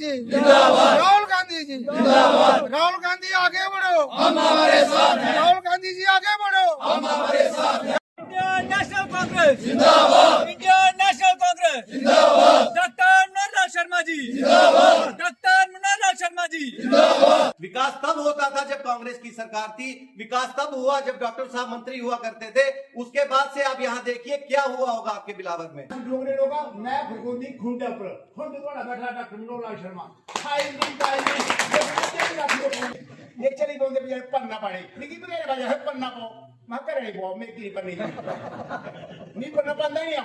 जी जिंदाबाद, राहुल गांधी जी जिंदाबाद, राहुल गांधी आगे बढ़ो, हम हमारे साथ हैं, राहुल गांधी जी आगे बढ़ो, हम हमारे साथ हैं। इंडियन नेशनल कांग्रेस जिंदाबाद, इंडियन नेशनल कांग्रेस जिंदाबाद, डॉक्टर मनोहर शर्मा जी जिंदाबाद, डॉक्टर मनोहर शर्मा जी जिंदाबाद। विकास तब होता था जब कांग्रेस की सरकार थी, विकास तब हुआ जब डॉक्टर साहब मंत्री हुआ करते थे। उसके बाद से आप यहाँ देखिए क्या हुआ होगा आपके बिलावर में। डोगरे लोगा मैं भगवती खुंडे पर खुंड थोड़ा बैठा डॉक्टर मनोहर शर्मा खाई ये चली बोलते बेचारे पढ़ना पड़े लेकिन मेरे वजह से पढ़ना पाओ मैं कर रही बहुत मैं की पढ़नी नहीं पढ़ना पाता नहीं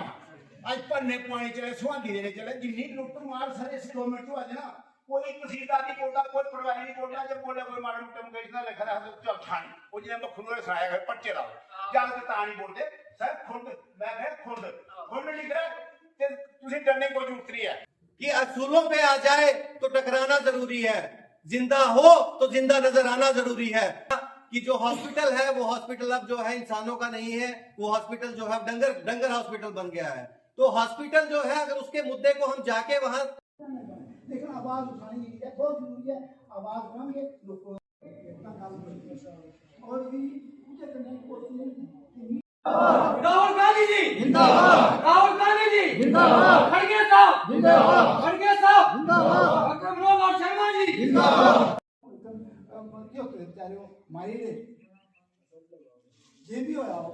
आज पढ़ने पानी चले सुहांदी देने चले जिन्नी लुट मार सारे गवर्नमेंट को आज ना कोई तहसीलदार नहीं बोलता कोई प्रभारी नहीं बोलता जब बोले कोई मारा मुट्टा मुका इतना लिखा रहा तो चल ठानी वो जिन्हें मैं खुद ने सुनाया है पर्चे लाओ जान के तानी बोलते सर खुद मैं है खुद लिख रहा तुझे डरने को जरूरत नहीं है कि असूलों पे आ जाए तो टकराना जरूरी है, जिंदा हो तो जिंदा नजर आना जरूरी है। कि जो हॉस्पिटल है वो हॉस्पिटल अब जो है इंसानों का नहीं है, वो हॉस्पिटल जो है डंगर हॉस्पिटल बन गया है। तो हॉस्पिटल जो है अगर उसके मुद्दे को हम जाके वहां लेकिन आवाज उठानी है बहुत जरूरी है। आवाज उठाएंगे लोगों इतना काम करेंगे और भी मुझे करने की कोशिश राहुल गांधी जी जिंदाबाद, राहुल गांधी जी जिंदाबाद, खड़गे साहब जिंदाबाद, खड़गे साहब जिंदाबाद, डॉक्टर मनोहर शर्मा जी जिंदाबाद। क्यों बेचारे मारी ले जे भी होया हो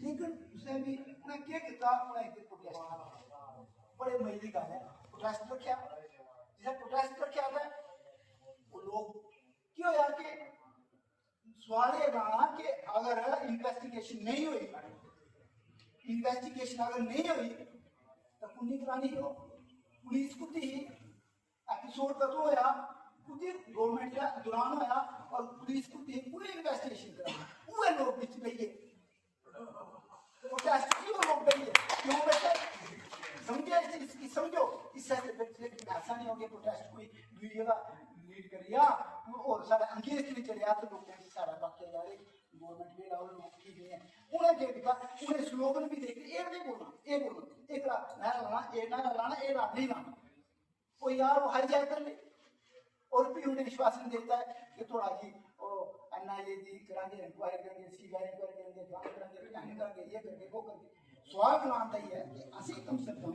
लेकिन उसे भी ना क्या किया उन्हें एक प्रोटेस्ट बड़े मजे का है प्रोटेस्ट रखा जिसे प्रोटेस्ट रखा था वो लोग क्यों यार के सवाल ये रहा कि अगर इन्वेस्टिगेशन नहीं हुई तो कुछ करानी हो पुलिस को थी एपिसोड कदों होया खुद गवर्नमेंट का दौरान होया और पुलिस को थी पूरी इन्वेस्टिगेशन करा पूरे लोग बीच बैठे प्रोटेस्ट क्यों लोग बैठे क्यों बैठे समझे इसकी समझो इससे ऐसा नहीं हो गया प्रोटेस्ट कोई दूसरी जगह लीड करिया और सारा अंग्रेज के लिए चलिया तो लोग सारा बाकी यार गवर्नमेंट भी लाओ लोग ठीक है उन्हें क्या दिखा उन्हें स्लोगन भी देख ये नहीं बोलना एक ना लाना ये नहीं लाना वो यार वो हाईजैक कर ले और भी उन्हें विश्वासन देता है कि थोड़ा जी एनआईए जी कराएंगे इंक्वायरी करेंगे सीबीआई इंक्वायरी करेंगे जांच करेंगे जांच करेंगे ये करके वो करके सवाल कराता ही है कि असि कम से कम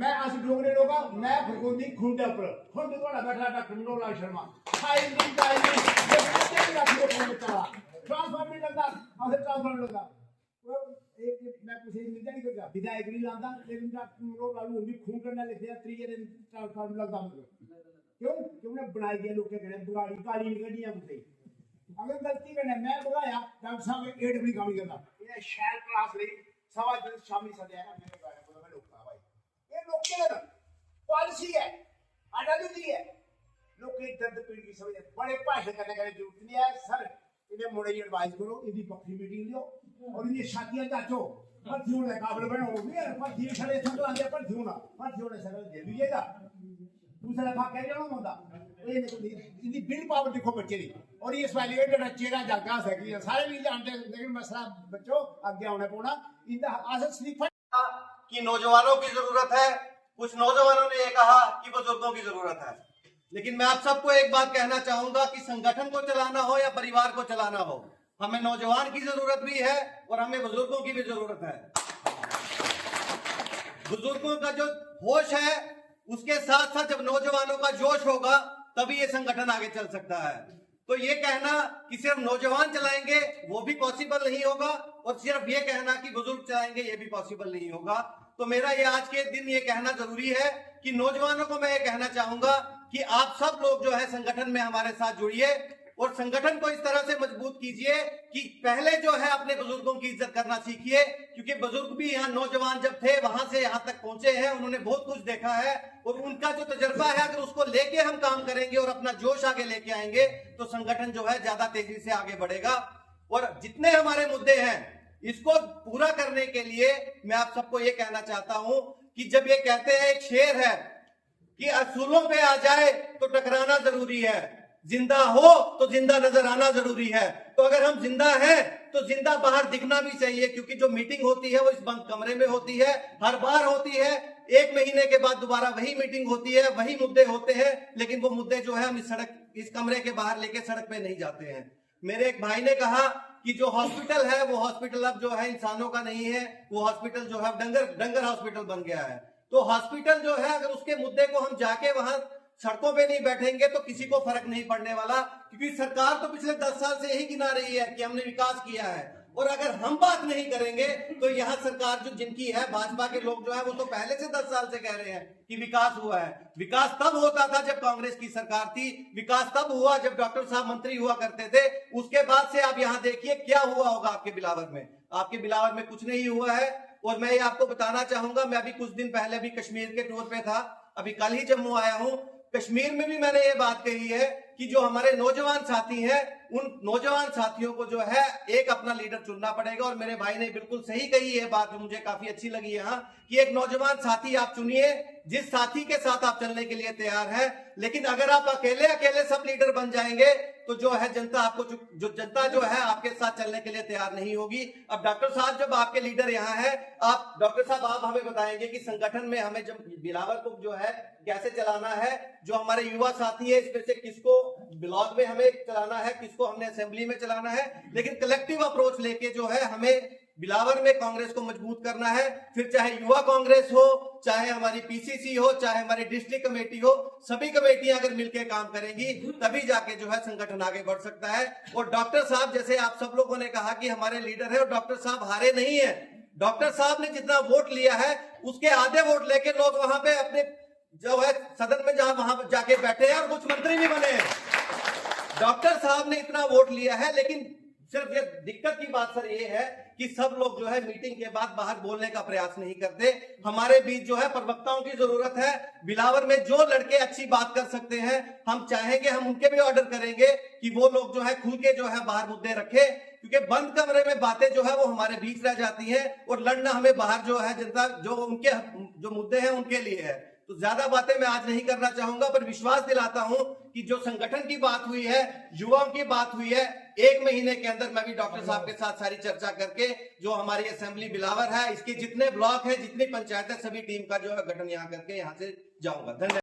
मैं आज डोगरे लोगा मैं भगवती खुंडे पर खुंड थोड़ा बैठा डॉक्टर मनोहर शर्मा खाई ट्रांसफार्मर नहीं लगता ट्रांसफार्मर लगा मैं कुछ नहीं करता विधायक नहीं लाता लेकिन डॉक्टर मनोहर भी खून करना लिखे त्रीजे दिन ट्रांसफार्मर लगता क्यों क्यों ने बनाई दिया लोग कहते हैं बुराड़ी काली निकलियां मुझे अगर गलती करने मैं बुलाया डॉक्टर साहब ने एड भी काम नहीं करता इन्हें शहर क्लास ली सवा दिन शामी सदया ना मेरे बारे में लोग था भाई ये लोग के ना पॉलिसी है आजादी है लोग के दर्द पीड़ की समझ बड़े भाषण करने की जरूरत नहीं है सर इन्हें मोड़े एडवाइस करो इनकी पक्की मीटिंग लो और इन्हें शादियां चाचो पत्थी होने काबिल बनो पत्थी खड़े थक आंदे पत्थी होने सर दे दीजिएगा दूसरा भाग कह जाना होता इनकी बिल पावर देखो बच्चे की और ये इस चेहरा जागा सकी सारे नहीं जानते लेकिन मसला बच्चों आगे आने पौना इनका आसत स्लीप कि नौजवानों की जरूरत है, कुछ नौजवानों ने ये कहा कि बुजुर्गों की जरूरत है। लेकिन मैं आप सबको एक बात कहना चाहूंगा कि संगठन को चलाना हो या परिवार को चलाना हो, हमें नौजवान की जरूरत भी है और हमें बुजुर्गों की भी जरूरत है। बुजुर्गों का जो होश है उसके साथ साथ जब नौजवानों का जोश होगा तभी ये संगठन आगे चल सकता है। तो ये कहना कि सिर्फ नौजवान चलाएंगे वो भी पॉसिबल नहीं होगा और सिर्फ ये कहना कि बुजुर्ग चलाएंगे ये भी पॉसिबल नहीं होगा। तो मेरा ये आज के दिन ये कहना जरूरी है कि नौजवानों को मैं ये कहना चाहूंगा कि आप सब लोग जो है संगठन में हमारे साथ जुड़िए और संगठन को इस तरह से मजबूत कीजिए कि पहले जो है अपने बुजुर्गों की इज्जत करना सीखिए, क्योंकि बुजुर्ग भी यहाँ नौजवान जब थे वहां से यहाँ तक पहुंचे हैं, उन्होंने बहुत कुछ देखा है और उनका जो तजर्बा है अगर उसको लेके हम काम करेंगे और अपना जोश आगे लेके आएंगे तो संगठन जो है ज्यादा तेजी से आगे बढ़ेगा। और जितने हमारे मुद्दे हैं इसको पूरा करने के लिए मैं आप सबको ये कहना चाहता हूं कि जब ये कहते हैं एक शेर है कि असूलों पे आ जाए तो टकराना जरूरी है, जिंदा हो तो जिंदा नजर आना जरूरी है। तो अगर हम जिंदा हैं तो जिंदा बाहर दिखना भी चाहिए, क्योंकि जो मीटिंग होती है वो इस बंद कमरे में होती है, हर बार होती है। 1 महीने के बाद दोबारा वही मीटिंग होती है, वही मुद्दे होते हैं, लेकिन वो मुद्दे जो है हम इस कमरे के बाहर लेके सड़क पे नहीं जाते हैं। मेरे एक भाई ने कहा कि जो हॉस्पिटल है वो हॉस्पिटल अब जो है इंसानों का नहीं है, वो हॉस्पिटल जो है डंगर हॉस्पिटल बन गया है। तो हॉस्पिटल जो है, अगर उसके मुद्दे को हम जाके वहां सड़कों पे नहीं बैठेंगे तो किसी को फर्क नहीं पड़ने वाला, क्योंकि सरकार तो पिछले 10 साल से यही गिना रही है कि हमने विकास किया है। और अगर हम बात नहीं करेंगे तो यह सरकार जो जिनकी है, भाजपा के लोग जो है, वो तो पहले से 10 साल से कह रहे हैं कि विकास हुआ है। विकास तब होता था जब कांग्रेस की सरकार थी, विकास तब हुआ जब डॉक्टर साहब मंत्री हुआ करते थे। उसके बाद से आप यहाँ देखिए क्या हुआ होगा आपके बिलावर में। आपके बिलावर में कुछ नहीं हुआ है। और मैं ये आपको बताना चाहूंगा, मैं अभी कुछ दिन पहले भी कश्मीर के टूर पे था, अभी कल ही जम्मू आया हूं। कश्मीर में भी मैंने ये बात कही है कि जो हमारे नौजवान साथी हैं, उन नौजवान साथियों को जो है एक अपना लीडर चुनना पड़ेगा। और मेरे भाई ने बिल्कुल सही कही है बात, मुझे काफी अच्छी लगी यहाँ, कि एक नौजवान साथी आप चुनिए जिस साथी के साथ आप चलने के लिए तैयार है। लेकिन अगर आप अकेले सब लीडर बन जाएंगे तो जो है जनता आपको जनता जो है आपके साथ चलने के लिए तैयार नहीं होगी। अब डॉक्टर साहब जब आपके लीडर यहाँ है, आप डॉक्टर साहब आप हमें बताएंगे कि संगठन में हमें जब बिलावर को जो है कैसे चलाना है, जो हमारे युवा साथी है इसमें से किसको ब्लॉक में हमें चलाना है, किसको हमने असेंबली में चलाना है। लेकिन कलेक्टिव अप्रोच लेके जो है हमें बिलावर में कांग्रेस को मजबूत करना है। फिर चाहे युवा कांग्रेस हो, चाहे हमारी पीसीसी हो, चाहे हमारी डिस्ट्रिक्ट कमेटी हो, सभी कमेटियां अगर मिलकर काम करेंगी तभी जाके जो है संगठन आगे बढ़ सकता है। और डॉक्टर साहब, जैसे आप सब लोगों ने कहा कि हमारे लीडर है, और डॉक्टर साहब हारे नहीं है। डॉक्टर साहब ने जितना वोट लिया है उसके आधे वोट लेके लोग वहां पे अपने जो है सदन में जहां वहां जाके बैठे हैं और कुछ मंत्री भी बने हैं। डॉक्टर साहब ने इतना वोट लिया है, लेकिन सिर्फ ये दिक्कत की बात सर ये है कि सब लोग जो है मीटिंग के बाद बाहर बोलने का प्रयास नहीं करते। हमारे बीच जो है प्रवक्ताओं की जरूरत है। बिलावर में जो लड़के अच्छी बात कर सकते हैं, हम चाहेंगे, हम उनके भी ऑर्डर करेंगे कि वो लोग जो है खुल के जो है बाहर मुद्दे रखे, क्योंकि बंद कमरे में बातें जो है वो हमारे बीच रह जाती हैं और लड़ना हमें बाहर जो है जनता जो उनके जो मुद्दे हैं उनके लिए है। तो ज्यादा बातें मैं आज नहीं करना चाहूंगा, पर विश्वास दिलाता हूं कि जो संगठन की बात हुई है, युवाओं की बात हुई है, 1 महीने के अंदर मैं भी डॉक्टर साहब के साथ सारी चर्चा करके जो हमारी असेंबली बिलावर है, इसके जितने ब्लॉक है, जितनी पंचायत है, सभी टीम का जो है गठन यहाँ करके यहाँ से जाऊंगा। धन्यवाद।